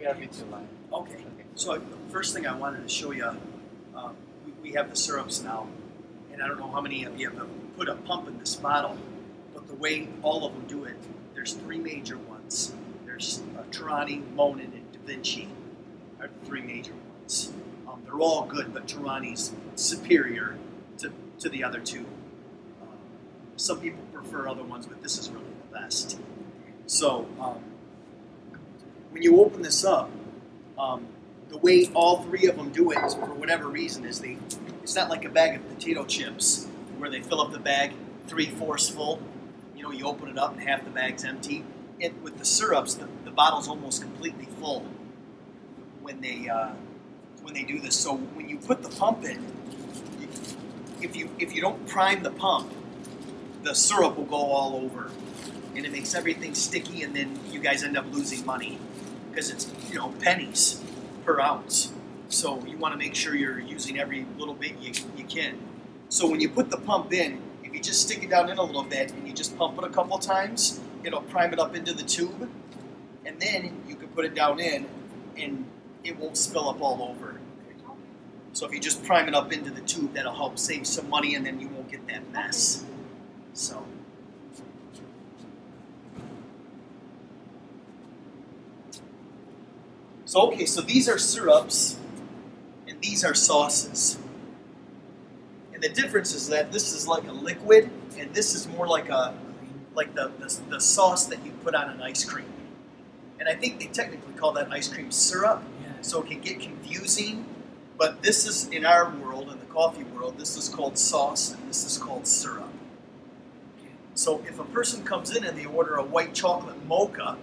We have it line. Okay. So the first thing I wanted to show you, we have the syrups now, and I don't know how many of you have put a pump in this bottle, but the way all of them do it, there's three major ones. There's Tarani, Monin, and Da Vinci are the three major ones. They're all good, but Tarani's superior to the other two. Some people prefer other ones, but this is really the best. So when you open this up, the way all three of them do it, is, for whatever reason, is it's not like a bag of potato chips where they fill up the bag 3/4 full. You know, you open it up and half the bag's empty. With the syrups, the bottle's almost completely full when they do this. So when you put the pump in, if you don't prime the pump, the syrup will go all over, and it makes everything sticky, and then you guys end up losing money because it's, you know, pennies per ounce. So you want to make sure you're using every little bit you can. So when you put the pump in, if you just stick it down in a little bit and you just pump it a couple times, it'll prime it up into the tube, and then you can put it down in and it won't spill up all over. So if you just prime it up into the tube, that'll help save some money, and then you won't get that mess. So okay, so these are syrups and these are sauces. And the difference is that this is like a liquid and this is more like the sauce that you put on an ice cream. And I think they technically call that ice cream syrup, so it can get confusing. But this is, in our world, in the coffee world, this is called sauce and this is called syrup. So if a person comes in and they order a white chocolate mocha,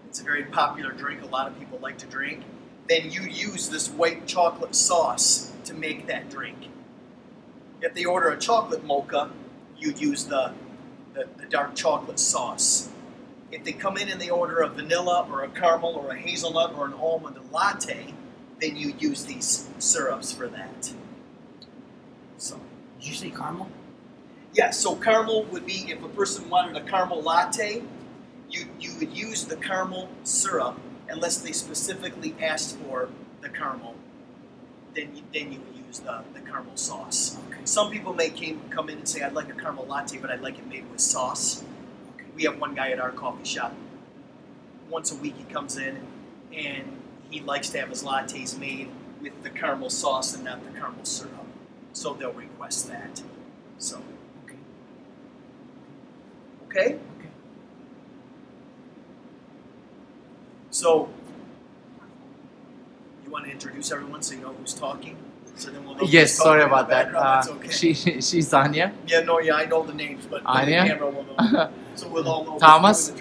it's a very popular drink, a lot of people like to drink, then you use this white chocolate sauce to make that drink. If they order a chocolate mocha, you'd use the dark chocolate sauce. If they come in and they order a vanilla or a caramel or a hazelnut or an almond latte, then you use these syrups for that. So, did you say caramel? Yeah, so caramel would be, if a person wanted a caramel latte, you would use the caramel syrup unless they specifically asked for the caramel. Then you would use the caramel sauce. Okay. Some people may come in and say, I'd like a caramel latte, but I'd like it made with sauce. Okay. We have one guy at our coffee shop. Once a week he comes in and he likes to have his lattes made with the caramel sauce and not the caramel syrup. So they'll request that. So, okay? So, you want to introduce everyone so you know who's talking? So then we'll know yes, sorry about that. That's okay. She's Anya. Yeah, no, yeah, I know the names, but Anya? the camera will know. So we'll all know. Thomas?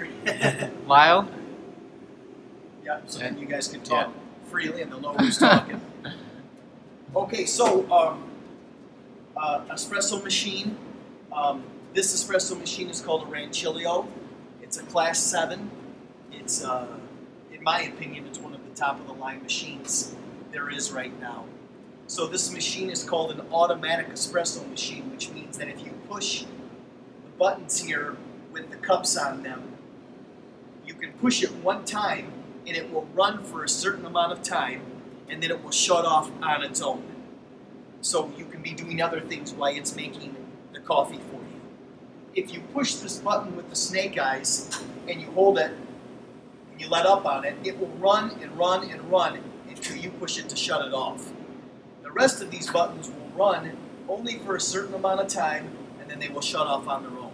Lyle? Yeah, so then you guys can talk freely and they'll know who's talking. Okay, so espresso machine. This espresso machine is called a Rancilio. It's a Class 7. It's, in my opinion, it's one of the top of the line machines there is right now. So this machine is called an automatic espresso machine, which means that if you push the buttons here with the cups on them, you can push it one time and it will run for a certain amount of time and then it will shut off on its own. So you can be doing other things while it's making the coffee for you. If you push this button with the snake eyes and you hold it and you let up on it, it will run and run and run until you push it to shut it off. The rest of these buttons will run only for a certain amount of time and then they will shut off on their own.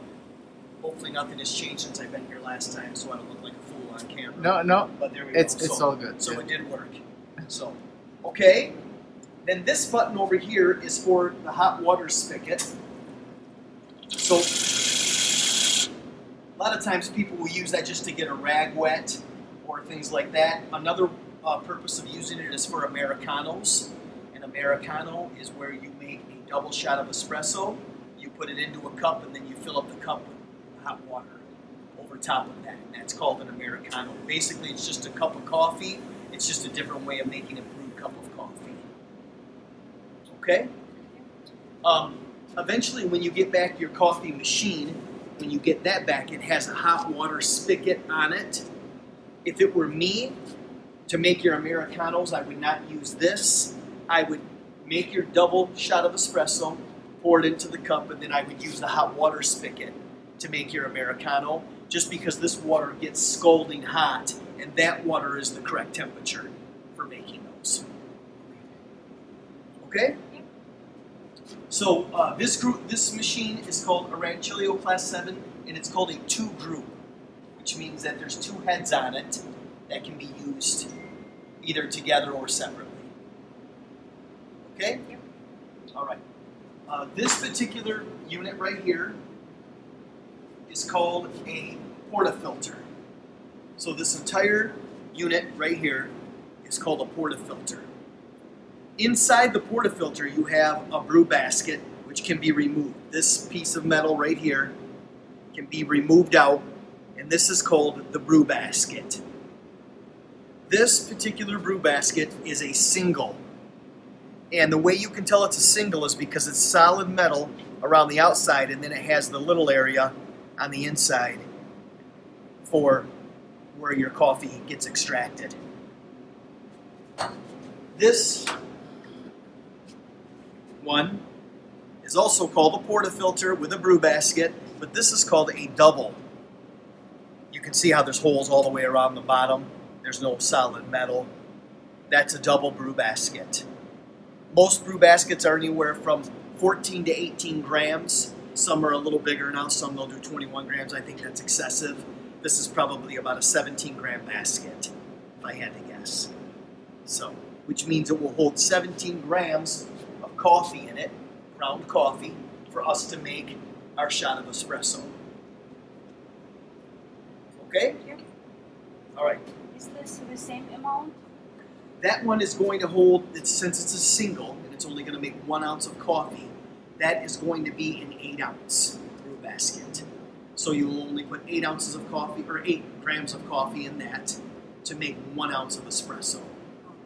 Hopefully nothing has changed since I've been here last time, so I don't look like a fool on camera. No, but there we it's go. It's all good. So it did work. So, okay. Then this button over here is for the hot water spigot. So a lot of times people will use that just to get a rag wet or things like that. Another purpose of using it is for Americanos. An Americano is where you make a double shot of espresso. You put it into a cup and then you fill up the cup with hot water over top of that. And that's called an Americano. Basically, it's just a cup of coffee. It's just a different way of making a brewed cup of coffee. Okay? Eventually, when you get back your coffee machine, when you get that back, it has a hot water spigot on it. If it were me, To make your Americanos, I would not use this. I would make your double shot of espresso, pour it into the cup, and then I would use the hot water spigot to make your Americano, just because this water gets scalding hot, and that water is the correct temperature for making those. Okay? So this machine is called a Ranchillo Class 7, and it's called a 2-group, which means that there's 2 heads on it that can be used either together or separately. Okay? Yep. All right. This particular unit right here is called a portafilter. So this entire unit right here is called a portafilter. Inside the portafilter, you have a brew basket, which can be removed. This piece of metal right here can be removed out, and this is called the brew basket. This particular brew basket is a single. And the way you can tell it's a single is because it's solid metal around the outside, and then it has the little area on the inside for where your coffee gets extracted. This one is also called a portafilter with a brew basket, but this is called a double. You can see how there's holes all the way around the bottom. There's no solid metal. That's a double brew basket. Most brew baskets are anywhere from 14 to 18 grams. Some are a little bigger now. Some they'll do 21 grams. I think that's excessive. This is probably about a 17-gram basket, if I had to guess. So, which means it will hold 17 grams of coffee in it, ground coffee, for us to make our shot of espresso. Okay? Yep. All right. Is this the same amount? That one is going to hold, since it's a single, and it's only going to make 1 ounce of coffee, that is going to be an 8-ounce brew basket. So you will only put 8 ounces of coffee, or 8 grams of coffee in that to make 1 ounce of espresso.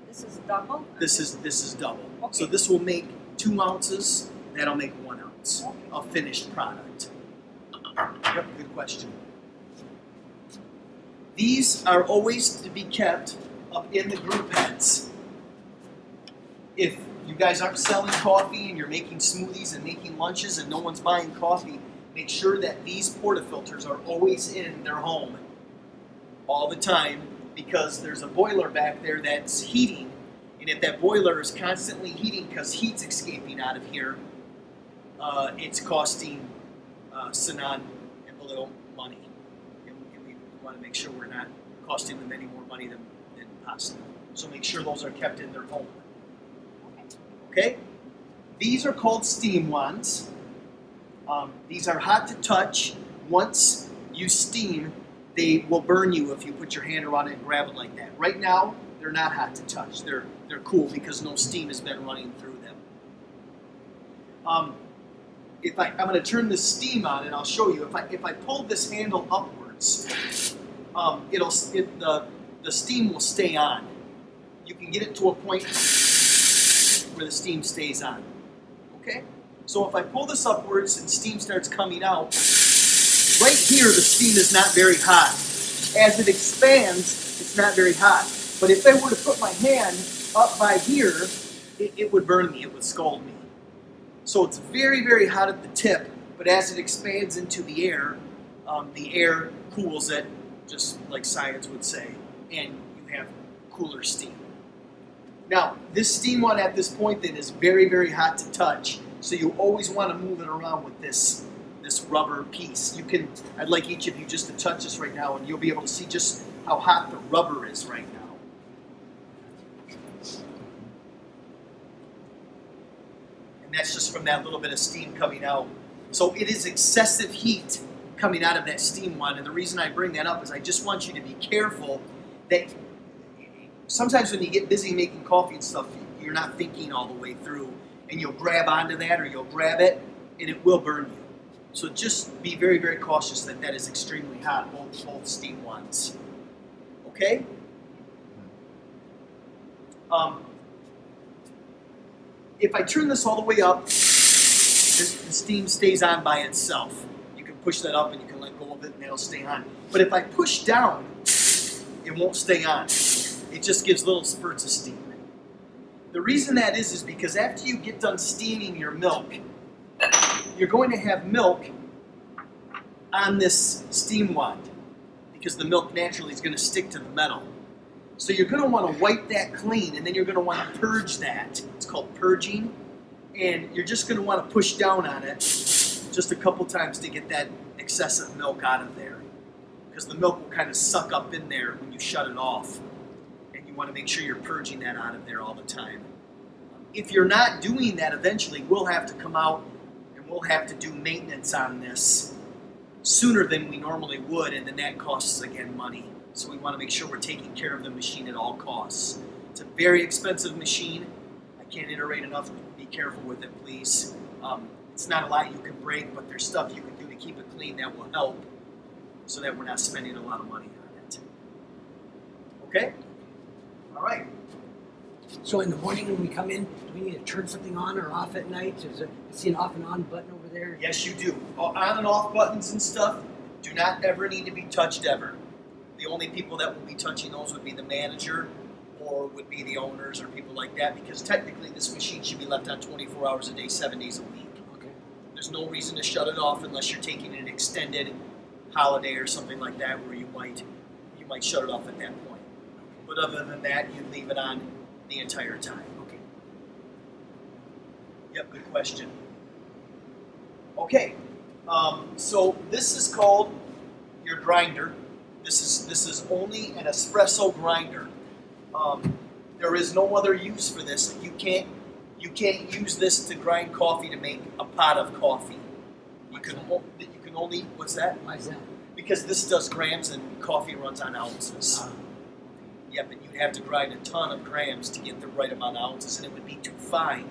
This is double? This is double. Okay. So this will make 2 ounces, that'll make 1 ounce Okay. of finished product. Yep, good question. These are always to be kept up in the group heads. If you guys aren't selling coffee and you're making smoothies and making lunches and no one's buying coffee, make sure that these portafilters are always in their home all the time, because there's a boiler back there that's heating, and if that boiler is constantly heating because heat's escaping out of here, it's costing Sinan and Belil money. And we want to make sure we're not costing them any more money than possible. So make sure those are kept in their home. Okay? These are called steam wands. These are hot to touch. Once you steam, they will burn you if you put your hand around it and grab it like that. Right now, they're not hot to touch. They're cool because no steam has been running through them. I'm going to turn the steam on, and I'll show you. If I pull this handle upwards, the steam will stay on. You can get it to a point where the steam stays on. Okay? So if I pull this upwards and steam starts coming out, right here the steam is not very hot. As it expands, it's not very hot. But if I were to put my hand up by here, it would burn me, it would scald me. So it's very, very hot at the tip, but as it expands into the air cools it, just like science would say, and you have cooler steam. Now, this steam one at this point then is very, very hot to touch, so you always want to move it around with this rubber piece. I'd like each of you just to touch this right now, and you'll be able to see just how hot the rubber is right now. And that's just from that little bit of steam coming out. So it is excessive heat coming out of that steam one, and the reason I bring that up is I just want you to be careful that sometimes when you get busy making coffee and stuff, you're not thinking all the way through, and you'll grab onto that or you'll grab it, and it will burn you. So just be very, very cautious that that is extremely hot, both steam ones. Okay? If I turn this all the way up, the steam stays on by itself. You can push that up and you can let go of it and it'll stay on. But if I push down, it won't stay on. it just gives little spurts of steam. The reason that is because after you get done steaming your milk, you're going to have milk on this steam wand because the milk naturally is going to stick to the metal. So you're going to want to wipe that clean, and then you're going to want to purge that. It's called purging, and you're just going to want to push down on it just a couple times to get that excessive milk out of there, because the milk will kind of suck up in there when you shut it off, and you want to make sure you're purging that out of there all the time. If you're not doing that, eventually we'll have to come out and we'll have to do maintenance on this sooner than we normally would, and then that costs us again money. So we want to make sure we're taking care of the machine at all costs. It's a very expensive machine. I can't iterate enough. Be careful with it, please. It's not a lot you can break, but there's stuff you can do to keep it clean that will help so that we're not spending a lot of money on it. Okay? All right. So in the morning when we come in, do we need to turn something on or off at night? Is there, I see an off and on button over there? Yes, you do. On and off buttons and stuff do not ever need to be touched ever. The only people that will be touching those would be the manager or would be the owners or people like that, because technically this machine should be left on 24 hours a day, 7 days a week. Okay. There's no reason to shut it off unless you're taking an extended holiday or something like that where you might shut it off at that point. But other than that, you leave it on the entire time. Okay. Yep, good question. Okay, so this is called your grinder. This is only an espresso grinder. There is no other use for this. You can't use this to grind coffee to make a pot of coffee. You can only, what's that? Why is that? Because this does grams and coffee runs on ounces. Yep, and you'd have to grind a ton of grams to get the right amount of ounces, and it would be too fine.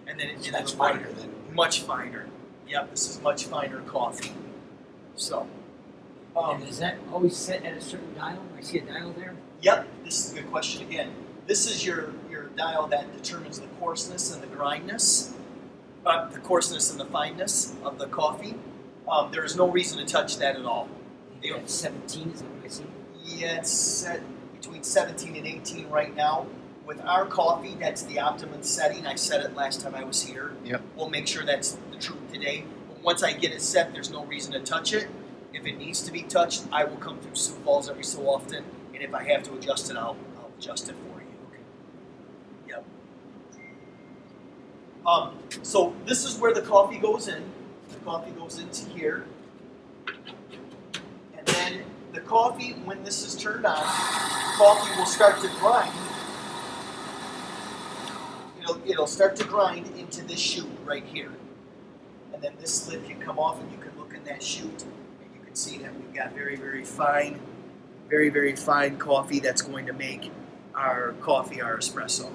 And then So that's finer than... much finer. Yep, this is much finer coffee. So. And is that always set at a certain dial? I see a dial there. Yep, this is a good question again. This is your dial that determines the coarseness and the grindness, the coarseness and the fineness of the coffee. There is no reason to touch that at all. At 17, is that what I see? Yeah, it's set between 17 and 18 right now. With our coffee, that's the optimum setting. I set it last time I was here. Yep. We'll make sure that's the truth today. But once I get it set, there's no reason to touch it. If it needs to be touched, I will come through Sioux Falls every so often, and if I have to adjust it, I'll adjust it for you. Okay. Yep. So this is where the coffee goes in. The coffee goes into here. And then the coffee, when this is turned on, coffee will start to grind. It'll start to grind into this chute right here. And then this lid can come off and you can look in that chute. See that we've got very, very fine coffee that's going to make our coffee our espresso.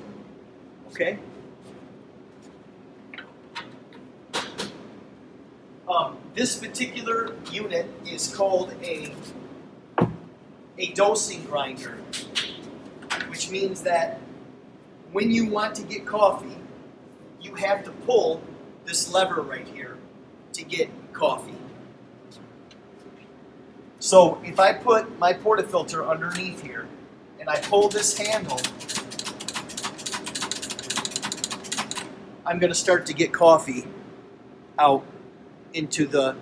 Okay? This particular unit is called a dosing grinder, which means that when you want to get coffee, you have to pull this lever right here to get coffee. So if I put my portafilter underneath here and I pull this handle, I'm going to start to get coffee out into the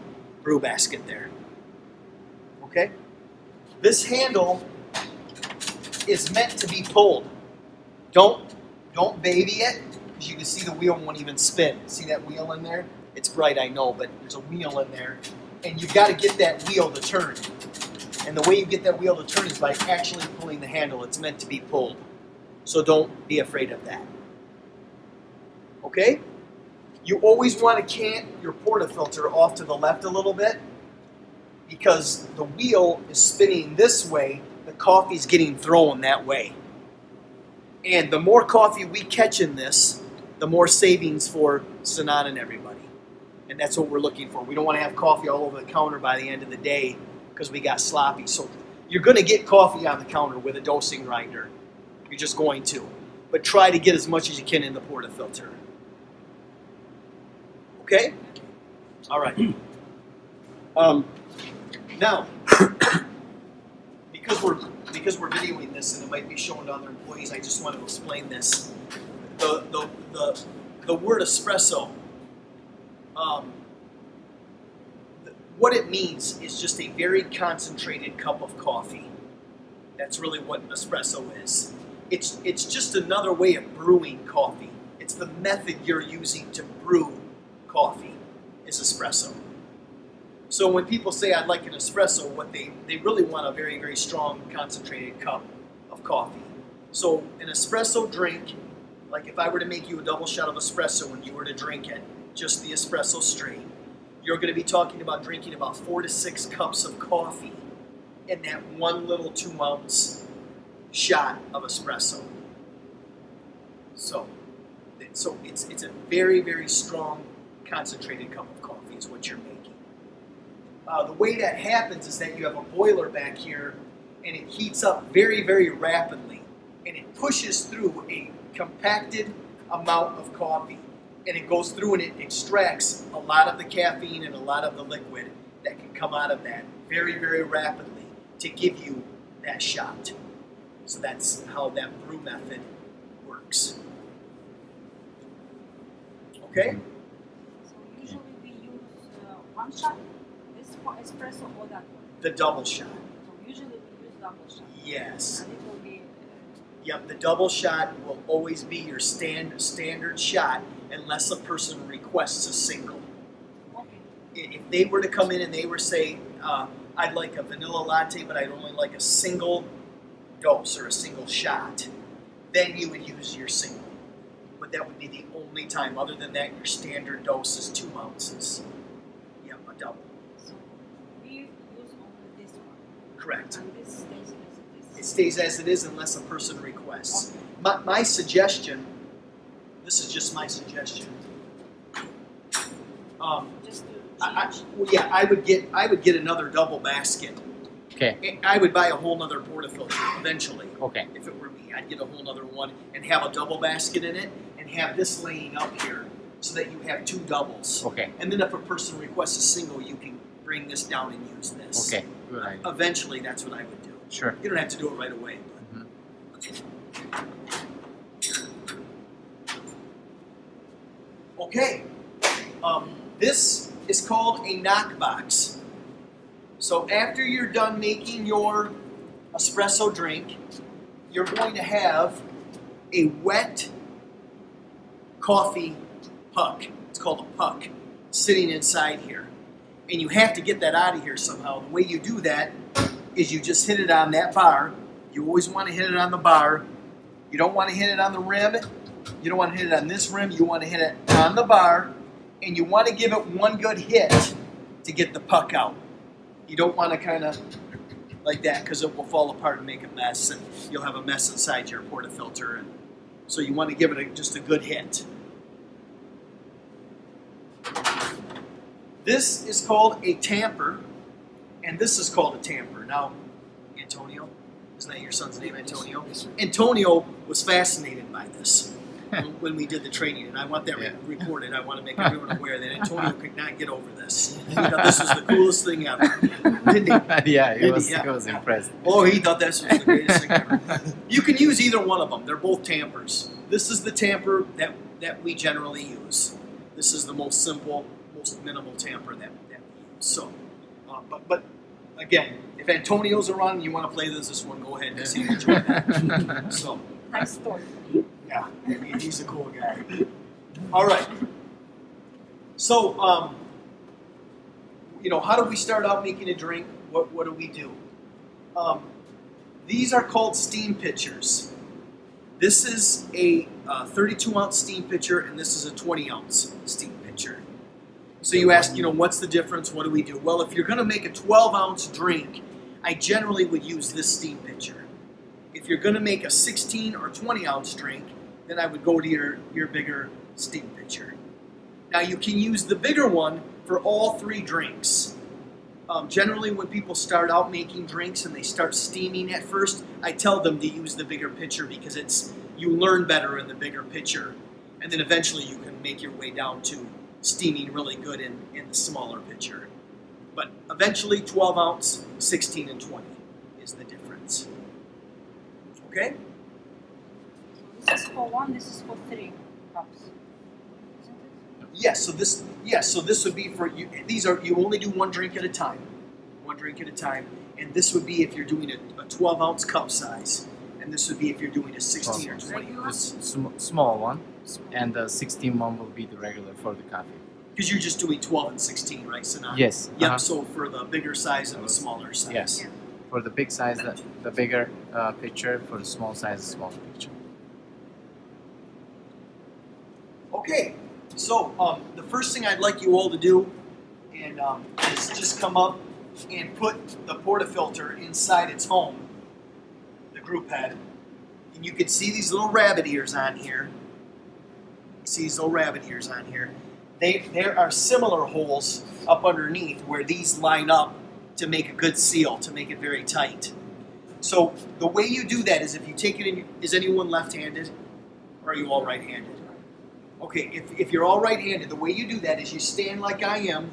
brew basket there. Okay? This handle is meant to be pulled. Don't baby it, because you can see the wheel won't even spin. See that wheel in there? It's bright, I know, but there's a wheel in there. And you've got to get that wheel to turn. And the way you get that wheel to turn is by actually pulling the handle. It's meant to be pulled. So don't be afraid of that. Okay? You always want to cant your portafilter off to the left a little bit, because the wheel is spinning this way, the coffee's getting thrown that way. And the more coffee we catch in this, the more savings for Sanat and everybody. And that's what we're looking for. We don't want to have coffee all over the counter by the end of the day because we got sloppy. So you're going to get coffee on the counter with a dosing grinder. You're just going to. But try to get as much as you can in the portafilter. Okay? All right. Now, because because we're videoing this and it might be shown to other employees, I just want to explain this. The word espresso, what it means is just a very concentrated cup of coffee. That's really what an espresso is. It's just another way of brewing coffee. It's the method you're using to brew coffee is espresso. So when people say I'd like an espresso, what they really want a very, very strong concentrated cup of coffee. So an espresso drink, like if I were to make you a double shot of espresso and you were to drink it, just the espresso straight, you're going to be talking about drinking about 4 to 6 cups of coffee in that one little 2-ounce shot of espresso. So it's a very, very strong concentrated cup of coffee is what you're making. The way that happens is that you have a boiler back here and it heats up very, very rapidly and it pushes through a compacted amount of coffee and it goes through and it extracts a lot of the caffeine and a lot of the liquid that can come out of that very, very rapidly to give you that shot. So that's how that brew method works. Okay? So usually we use one shot, this for espresso or that one? The double shot. So usually we use double shot. Yes. And it will be... Yep, the double shot will always be your standard shot unless a person requests a single. Okay. If they were to come in and they were say, I'd like a vanilla latte, but I'd only like a single dose or a single shot, then you would use your single. But that would be the only time. Other than that, your standard dose is 2 ounces. Yep, a double. So we use only this one. Correct. And this stays as it is. It stays as it is unless a person requests. Okay. My suggestion, this is just my suggestion. Just to I would get another double basket. Okay. I would buy a whole nother portafilter eventually. Okay. If it were me, I'd get a whole nother one and have a double basket in it and have this laying up here so that you have 2 doubles. Okay. And then if a person requests a single, you can bring this down and use this. Okay. Good idea. Eventually, that's what I would do. Sure. You don't have to do it right away. Okay. This is called a knock box. So after you're done making your espresso drink, you're going to have a wet coffee puck. It's called a puck, sitting inside here. And you have to get that out of here somehow. The way you do that is you just hit it on that bar. You always want to hit it on the bar. You don't want to hit it on the rim. You don't want to hit it on this rim. You want to hit it on the bar. And you want to give it one good hit to get the puck out. You don't want to kind of like that because it will fall apart and make a mess. And you'll have a mess inside your portafilter. And so you want to give it just a good hit. This is called a tamper, and this is called a tamper. Now, Antonio, isn't that your son's name, Antonio? Yes, sir. Antonio was fascinated by this when we did the training, and I want that recorded. I want to make everyone aware that Antonio could not get over this. He thought this was the coolest thing ever. Didn't he? Yeah, he Didn't was, he? Yeah. he was impressed. Oh, he thought this was the greatest thing ever. You can use either one of them. They're both tampers. This is the tamper that we generally use. This is the most simple, most minimal tamper that we use. So, but again, if Antonio's around and you want to play this one, go ahead and see him enjoy that. So, nice story. yeah, he's a cool guy. All right. So, how do we start out making a drink? What do we do? These are called steam pitchers. This is a 32-ounce steam pitcher, and this is a 20-ounce steam pitcher. So you ask, what's the difference? What do we do? Well, if you're going to make a 12-ounce drink, I generally would use this steam pitcher. If you're going to make a 16 or 20-ounce drink, then I would go to your bigger steam pitcher. Now, you can use the bigger one for all 3 drinks. Generally, when people start out making drinks and they start steaming at first, I tell them to use the bigger pitcher because you learn better in the bigger pitcher. And then eventually you can make your way down to steaming really good in the smaller pitcher. But eventually 12 ounce, 16 and 20 is the difference. Okay? This is for one, this is for 3 cups. Isn't it? Yes, so this would be for you. These are, you only do 1 drink at a time. 1 drink at a time. And this would be if you're doing a 12-ounce cup size. And this would be if you're doing a 16 or 20 ounce. Small one, and the 16 one will be the regular for the coffee. Because you're just doing 12 and 16, right, Sanan? Yes. Yep, so for the bigger size and the smaller size. Yes. For the big size, the bigger picture. For the small size, the smaller picture. Okay, so the first thing I'd like you all to do and is just come up and put the portafilter inside its home, the group head. And you can see these little rabbit ears on here. See these little rabbit ears on here. There are similar holes up underneath where these line up to make a good seal, to make it very tight. So the way you do that is if you take it in, is anyone left-handed? Or are you all right-handed? Okay, if you're all right-handed, the way you do that is you stand like I am,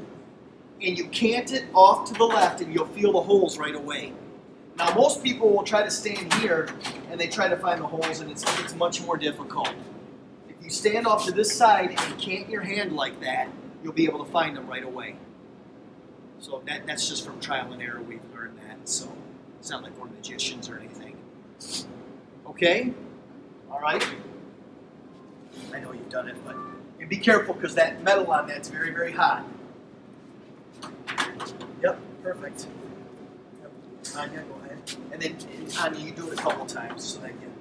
and you cant it off to the left, and you'll feel the holes right away. Now, most people will try to stand here, and they try to find the holes, and it's much more difficult. If you stand off to this side and cant your hand like that, you'll be able to find them right away. So that's just from trial and error we've learned that. So it's not like we're magicians or anything. Okay? All right? I know you've done it, but and be careful because that metal on that's very, very hot. Yep, perfect. Yep. Anya, go ahead. And then, Anya, you do it a couple times so that you...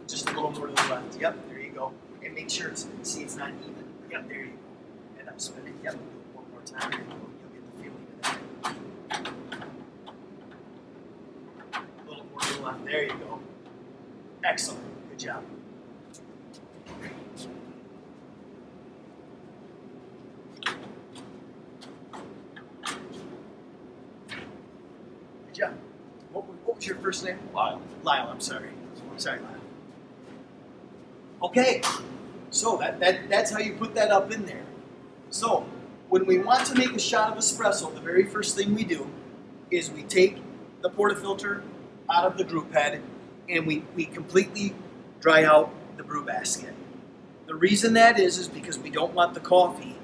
Just a little more to the left. Yep, there you go. And make sure it's, see, it's not even. Yep, there you go. And I'm spinning. Yep, do it one more time. You'll get the feeling of that. A little more to the left. There you go. Excellent. Good job. Good job. What was your first name? Lyle. Lyle, I'm sorry. Sorry, Lyle. Okay, so that's how you put that up in there. So when we want to make a shot of espresso, the very first thing we do is we take the portafilter out of the group head and we completely dry out the brew basket. The reason that is because we don't want the coffee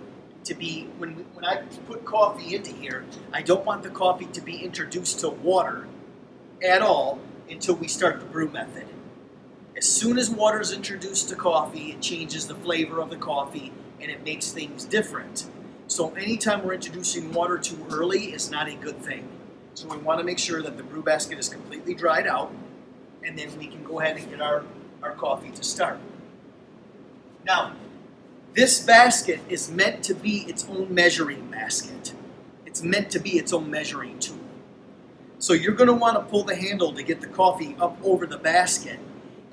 to be, when I put coffee into here, I don't want the coffee to be introduced to water at all until we start the brew method. As soon as water is introduced to coffee, it changes the flavor of the coffee and it makes things different. So anytime we're introducing water too early is not a good thing. So we want to make sure that the brew basket is completely dried out and then we can go ahead and get our coffee to start. Now, this basket is meant to be its own measuring basket. It's meant to be its own measuring tool. So you're going to want to pull the handle to get the coffee up over the basket,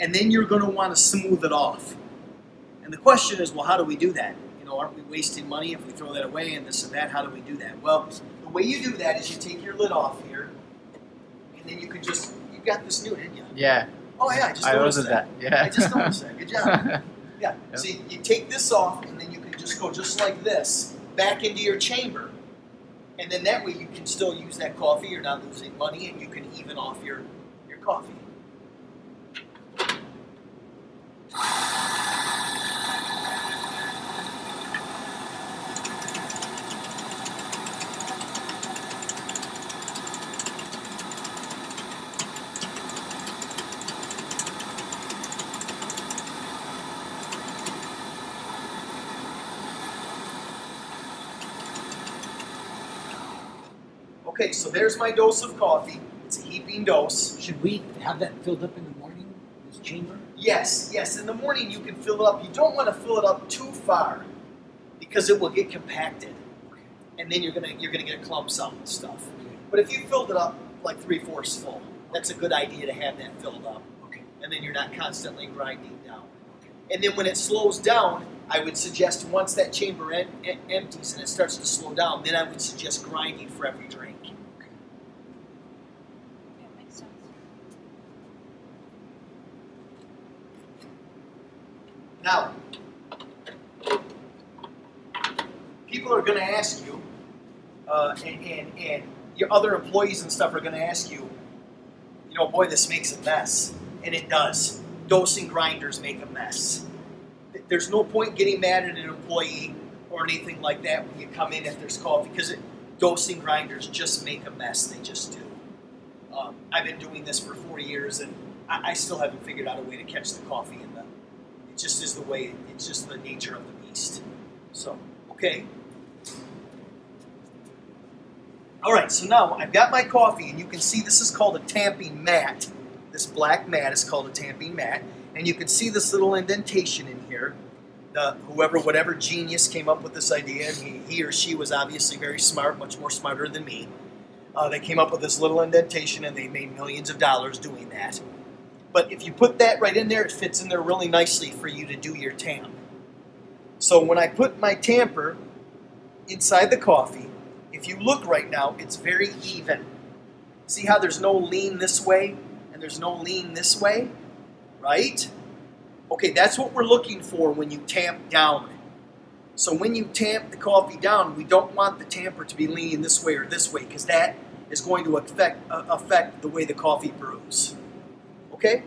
and then you're going to want to smooth it off. And the question is, well, how do we do that? You know, aren't we wasting money if we throw that away and this and that? How do we do that? Well, the way you do that is you take your lid off here, and then you can just, you got this new, didn't you? Yeah. Oh yeah, I just noticed that. Yeah. I just noticed that. Good job. Yeah. Yep. So you take this off, and then you can just go just like this back into your chamber, and then that way you can still use that coffee. You're not losing money, and you can even off your coffee. Okay, so there's my dose of coffee. It's a heaping dose. Should we have that filled up in the morning, this chamber? Yes, yes. In the morning you can fill it up. You don't want to fill it up too far because it will get compacted, and then you're gonna get clumps out and stuff. But if you filled it up like 3/4 full, that's a good idea to have that filled up. Okay. And then you're not constantly grinding down. And then when it slows down, I would suggest once that chamber empties and it starts to slow down, then I would suggest grinding for every drink. Yeah, makes sense. Now, people are going to ask you, and your other employees and stuff are going to ask you, you know, boy, this makes a mess. And it does. Dosing grinders make a mess. There's no point getting mad at an employee or anything like that when you come in if there's coffee, because dosing grinders just make a mess. They just do. I've been doing this for 4 years, and I still haven't figured out a way to catch the coffee in the. It just is the way. It's just the nature of the beast. So, okay. All right. So now I've got my coffee, and you can see this is called a tamping mat. This black mat is called a tamping mat, and you can see this little indentation in here. Whatever genius came up with this idea, and he or she was obviously very smart, much more smarter than me. They came up with this little indentation, and they made millions of dollars doing that. But if you put that right in there, it fits in there really nicely for you to do your tamp. So when I put my tamper inside the coffee, if you look right now, it's very even. See how there's no lean this way, and there's no lean this way, right? Okay, that's what we're looking for when you tamp down. So when you tamp the coffee down, we don't want the tamper to be leaning this way or this way, because that is going to affect the way the coffee brews. Okay?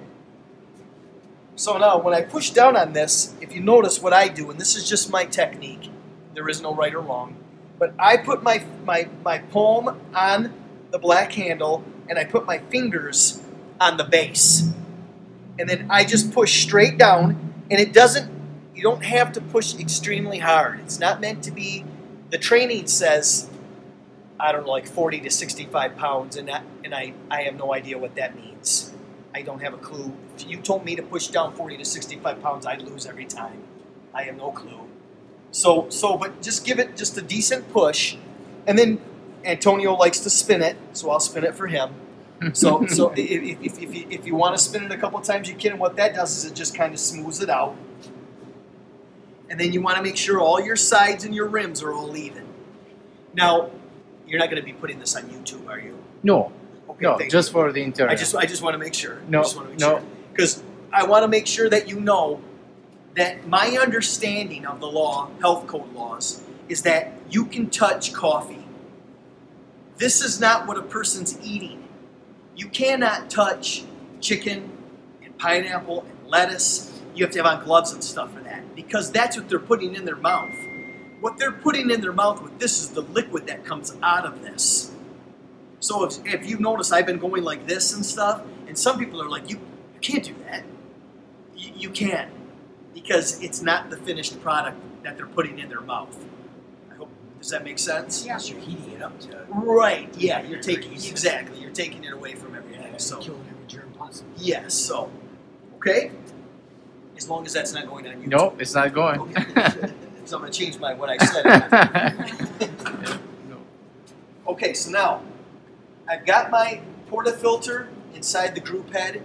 So now when I push down on this, if you notice what I do, and this is just my technique, there is no right or wrong, but I put my palm on the black handle, and I put my fingers on the base. And then I just push straight down, and you don't have to push extremely hard. It's not meant to be, the training says, I don't know, like 40 to 65 pounds, and I have no idea what that means. I don't have a clue. If you told me to push down 40 to 65 pounds, I'd lose every time. I have no clue. But just give it just a decent push, and then Antonio likes to spin it, so I'll spin it for him. So if you want to spin it a couple times, you can. And what that does is it just kind of smooths it out. And then you want to make sure all your sides and your rims are all even. Now, you're not going to be putting this on YouTube, are you? No. Okay, No, just for the interior. I just want to make sure. No, Because I want to make sure that you know that my understanding of the law, health code laws, is that you can touch coffee. This is not what a person's eating. You cannot touch chicken and pineapple and lettuce. You have to have on gloves and stuff for that, because that's what they're putting in their mouth. What they're putting in their mouth with this is the liquid that comes out of this. So if you notice, I've been going like this and stuff, and some people are like, you can't do that. You can, because it's not the finished product that they're putting in their mouth. Does that make sense? Yeah, you're heating it up to. Right. Yeah, you're taking it away from everything. Yeah, so killing every germ possible. yes. So okay. As long as that's not going on YouTube. No, it's not going. Okay. So I'm going to change what I said. No. Okay. So now I've got my portafilter inside the group head,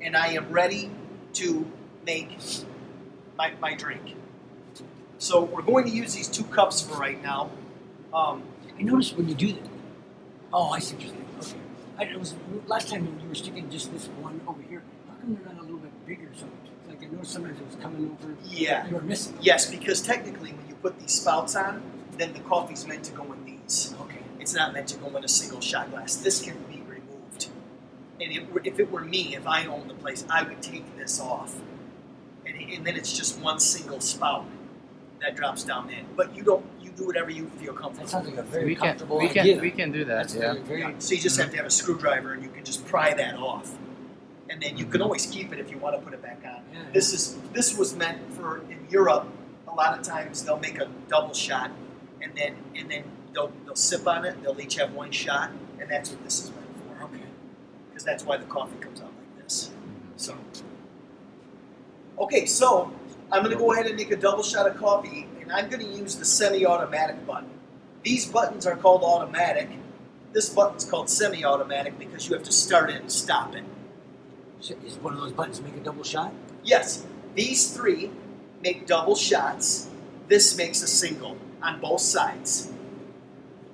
and I am ready to make my drink. So we're going to use these 2 cups for right now. I noticed when you do that. Oh, I see what you're saying. Okay. It was last time you were sticking just this one over here. How come they're not a little bit bigger? So, like I noticed sometimes it was coming over. Yeah. You were missing. Yes, because technically when you put these spouts on, then the coffee's meant to go in these. Okay. It's not meant to go in a single shot glass. This can be removed. And if it were me, if I owned the place, I would take this off. And then it's just one single spout that drops down in. But you do whatever you feel comfortable. That sounds like a very we comfortable idea. We can do that. That's Yeah. very So you just have to have a screwdriver, and you can just pry that off. And then you can always keep it if you want to put it back on. Yeah. This was meant for, in Europe, a lot of times they'll make a double shot, and then they'll sip on it. They'll each have 1 shot, and that's what this is meant for. Okay. Because that's why the coffee comes out like this. So, okay, so I'm going to go ahead and make a double shot of coffee, and I'm going to use the semi-automatic button. These buttons are called automatic. This button's called semi-automatic because you have to start it and stop it. So is one of those buttons make a double shot? Yes, these 3 make double shots. This makes a single on both sides.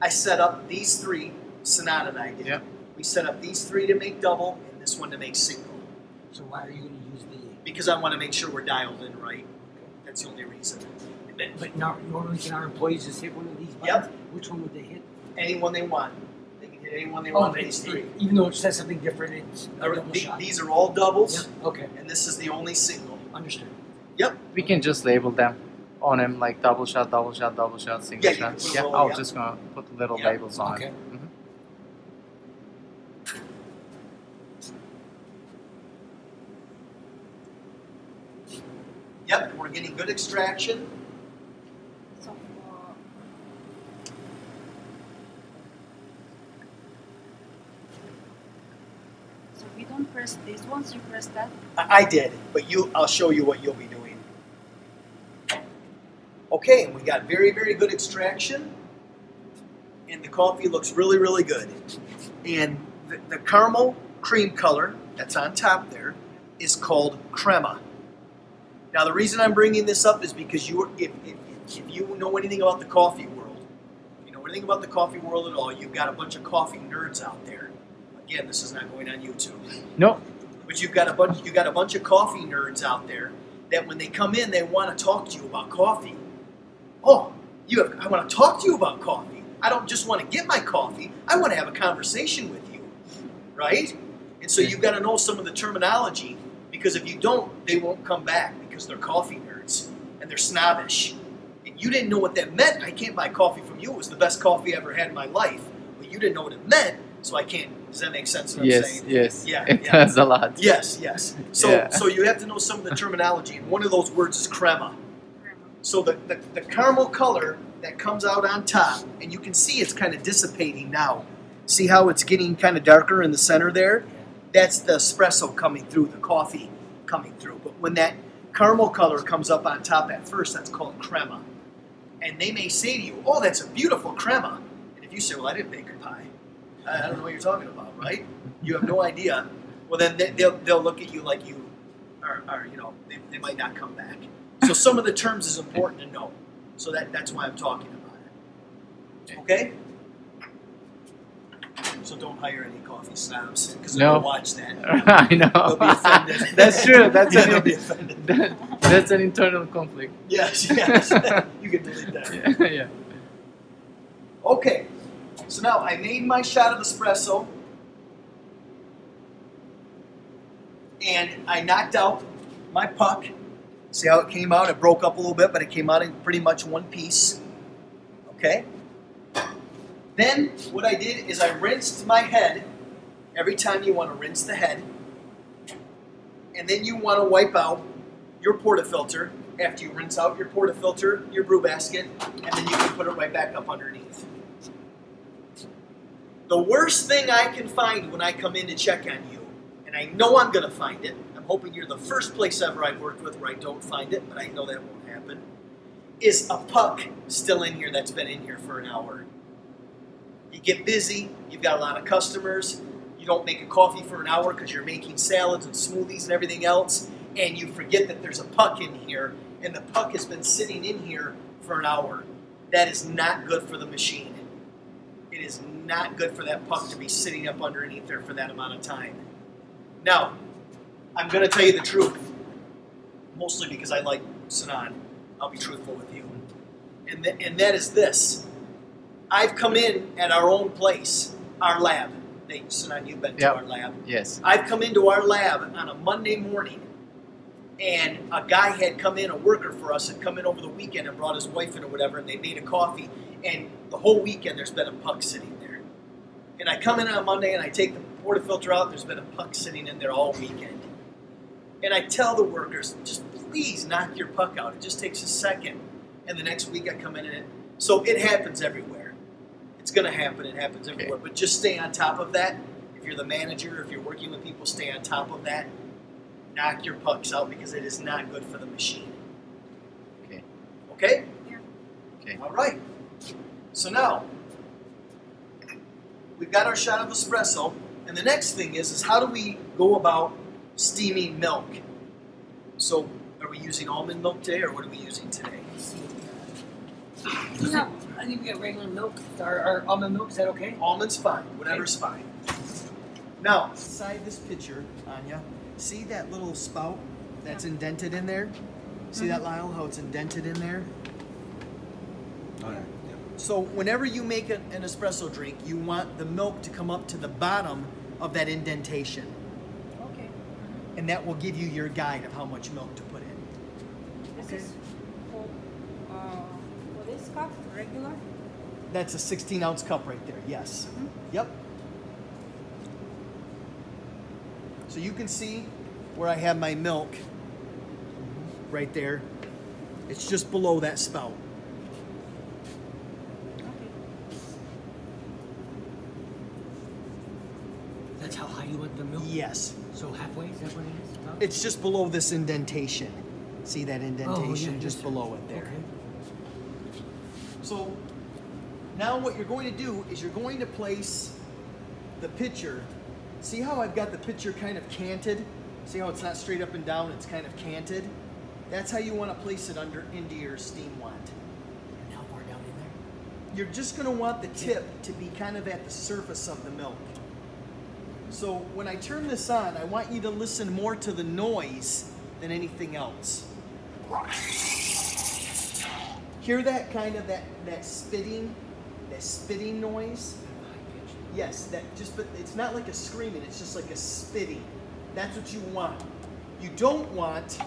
I set up these 3, Sanat and I did. Yeah. We set up these 3 to make double and this one to make single. So why are you going to use the... Because I want to make sure we're dialed in right. That's the only reason. But normally can our employees just hit one of these buttons? Yep. Which one would they hit? Anyone they want. They can hit Anyone they Oh, want, these three. even though it says something different, it's a double shot. These are all doubles, Yeah. Okay, and this is the only single. understood. Yep. We can just label them on him like double shot, double shot, double shot, single Yeah, you shot. can put Yeah, roll, I'll yeah. just gonna put little Yeah. labels on Okay. it. Mhm. Yep, we're getting good extraction. So, so we don't press these ones, you press that. I did, but I'll show you what you'll be doing. Okay, and we got very, very good extraction. And the coffee looks really, really good. And the caramel cream color that's on top there is called crema. Now, the reason I'm bringing this up is because if you know anything about the coffee world, if you know anything about the coffee world at all, you've got a bunch of coffee nerds out there. Again, this is not going on YouTube. No, But you've got a bunch of coffee nerds out there that when they come in, they want to talk to you about coffee. Oh, I want to talk to you about coffee. I don't just want to get my coffee. I want to have a conversation with you, right? And so you've got to know some of the terminology because if you don't, they won't come back because they're coffee nerds and they're snobbish. And you didn't know what that meant. I can't buy coffee from you. It was the best coffee I ever had in my life. But you didn't know what it meant, so I can't. Does that make sense what I'm yes, saying? yes. Yeah, It yeah. does a lot. Yes, yes. So, Yeah. so you have to know some of the terminology, and one of those words is crema. Crema. So the caramel color that comes out on top, and you can see it's kind of dissipating now. See how it's getting kind of darker in the center there? That's the espresso coming through, the coffee coming through. But when that caramel color comes up on top at first, that's called crema. And they may say to you, oh, that's a beautiful crema. And if you say, well, I didn't bake a pie. I don't know what you're talking about, right? You have no idea. Well, then they'll look at you like you are they might not come back. So some of the terms is important to know. So that's why I'm talking about it. Okay? So don't hire any coffee snobs because they'll watch that. I know. They'll be offended. That's true. That's They'll be offended. that's an internal conflict. Yes, yes. You can delete that. Yeah, yeah. Okay. So now I made my shot of espresso. And I knocked out my puck. See how it came out? It broke up a little bit, but it came out in pretty much one piece. Okay? Then what I did is I rinsed my head. Every time you want to rinse the head. And then you want to wipe out your portafilter. After you rinse out your portafilter, your brew basket, and then you can put it right back up underneath. The worst thing I can find when I come in to check on you, and I know I'm going to find it, I'm hoping you're the first place ever I've worked with where I don't find it, but I know that won't happen, is a puck still in here that's been in here for an hour. You get busy, you've got a lot of customers, you don't make a coffee for an hour because you're making salads and smoothies and everything else, and you forget that there's a puck in here, and the puck has been sitting in here for an hour. That is not good for the machine. It is not good for that puck to be sitting up underneath there for that amount of time. Now, I'm going to tell you the truth, mostly because I like Sinan. I'll be truthful with you. And that is this. I've come in at our own place, our lab. Sinan, you've been to our lab. Yes. I've come into our lab on a Monday morning, and a guy had come in, a worker for us, had come in over the weekend and brought his wife in or whatever, and they made a coffee, and the whole weekend there's been a puck sitting there. And I come in on Monday and I take the portafilter out, there's been a puck sitting in there all weekend. And I tell the workers, just please knock your puck out. It just takes a second. And the next week I come in and so it happens everywhere. It's going to happen. It happens everywhere. Okay. But just stay on top of that. If you're the manager, if you're working with people, stay on top of that. Knock your pucks out because it is not good for the machine. Okay. Okay? Yeah. Okay. All right. So now, we've got our shot of espresso. And the next thing is how do we go about steaming milk? So, are we using almond milk today, or what are we using today? Yeah. I think we got regular milk. Our almond milk, is that okay? Almond's fine. Whatever's fine. Now, inside this pitcher, Anya, see that little spout that's indented in there? See that, Lyle, how it's indented in there? Oh, yeah. So whenever you make an espresso drink, you want the milk to come up to the bottom of that indentation. Okay. And that will give you your guide of how much milk to put in. This Okay. is for this cup, regular. That's a 16-ounce cup right there, yes. Yep. So you can see where I have my milk right there. It's just below that spout. Okay. That's how high you want the milk? Yes. So halfway, is that what it is? About? It's just below this indentation. See that indentation yes, just sir. below it there. Okay. So now what you're going to do is you're going to place the pitcher. See how I've got the pitcher kind of canted? See how it's not straight up and down, it's kind of canted? That's how you want to place it into your steam wand. And how far down in there? You're just going to want the tip to be kind of at the surface of the milk. So when I turn this on, I want you to listen more to the noise than anything else. Hear that kind of that spitting noise? Yes, but it's not like a screaming, it's just like a spitting. That's what you want. You don't want, hear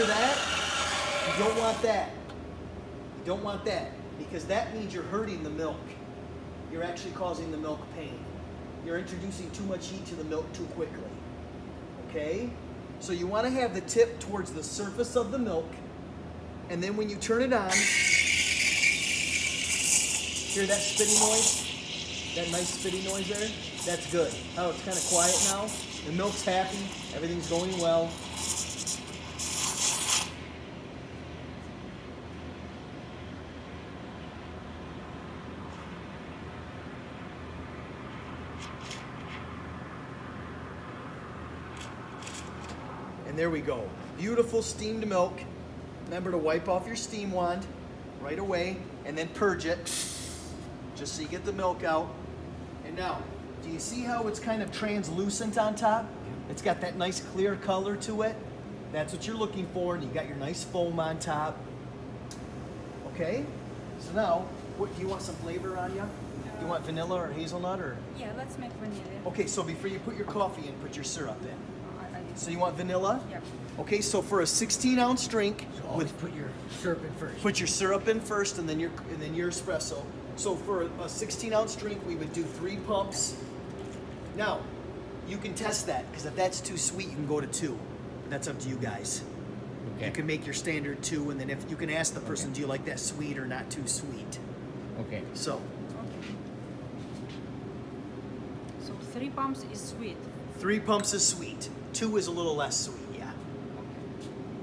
that? You don't want that. You don't want that, because that means you're hurting the milk. You're actually causing the milk pain. You're introducing too much heat to the milk too quickly. Okay? So you want to have the tip towards the surface of the milk, and then when you turn it on, hear that spitting noise? That nice spitting noise there? That's good. Oh, it's kind of quiet now. The milk's happy. Everything's going well. And there we go. Beautiful steamed milk. Remember to wipe off your steam wand right away and then purge it just so you get the milk out. And now, do you see how it's kind of translucent on top? It's got that nice clear color to it. That's what you're looking for, and you got your nice foam on top. Okay? So now, what do you want, some flavor on you? You want vanilla or hazelnut or? Yeah, let's make vanilla. Okay, so before you put your coffee in, put your syrup in. I did. So you want vanilla? Yeah. Okay, so for a 16-ounce drink, So always put your syrup in first. put your syrup in first, and then your espresso. So for a 16-ounce drink, we would do 3 pumps. Now, you can test that, because if that's too sweet, you can go to 2. That's up to you guys. Okay. You can make your standard 2, and then if you can ask the person, do you like that sweet or not too sweet? Okay. So, Okay. So 3 pumps is sweet. 3 pumps is sweet. 2 is a little less sweet, yeah.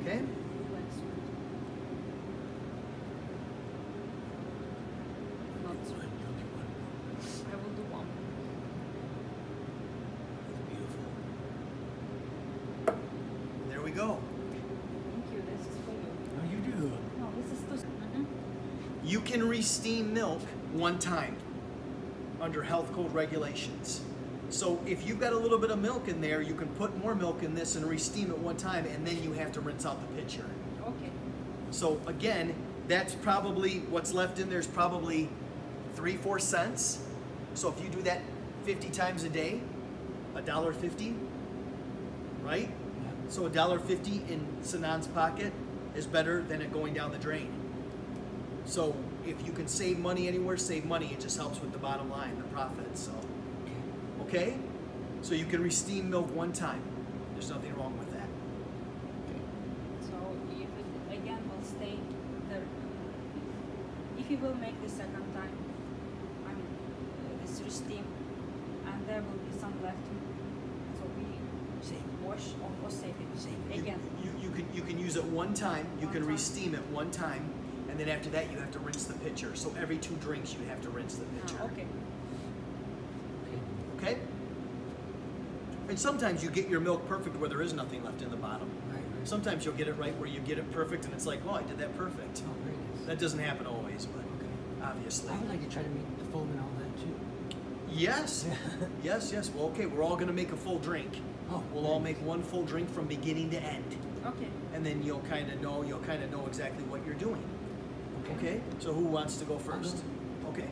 Okay. Okay? Like sweet. Not sweet. I will do 1. Beautiful. There we go. Thank you. This is for you. No, you do. No, this is too. You can re-steam milk 1 time under health code regulations. So if you've got a little bit of milk in there, you can put more milk in this and re-steam it 1 time, and then you have to rinse out the pitcher. Okay. So again, that's probably, what's left in there is probably 3-4 cents. So if you do that 50 times a day, $1.50, right? Yeah. So $1.50 in Sanan's pocket is better than it going down the drain. So if you can save money anywhere, save money. It just helps with the bottom line, the profit. So, okay? So you can re-steam milk 1 time. There's nothing wrong with that. So if it again will stay there, if you will make the second time, I mean this steam, and there will be some left, so we Save. wash or save it. Save You, Again. you can use it 1 time. You One can time. re-steam it 1 time. And then after that, you have to rinse the pitcher. So every 2 drinks, you have to rinse the pitcher. Okay. Okay? And sometimes you get your milk perfect where there is nothing left in the bottom. Right, right. Sometimes you'll get it right where you get it perfect and it's like, oh, I did that perfect. Oh, very nice. That doesn't happen always, but Okay. obviously. I would like to try to make the foam and all that too. Yes. Yes. Well, okay, we're all going to make a full drink. Oh, We'll all make 1 full drink from beginning to end. Okay. And then you'll kind of know exactly what you're doing. Okay. Okay, so who wants to go first? Okay.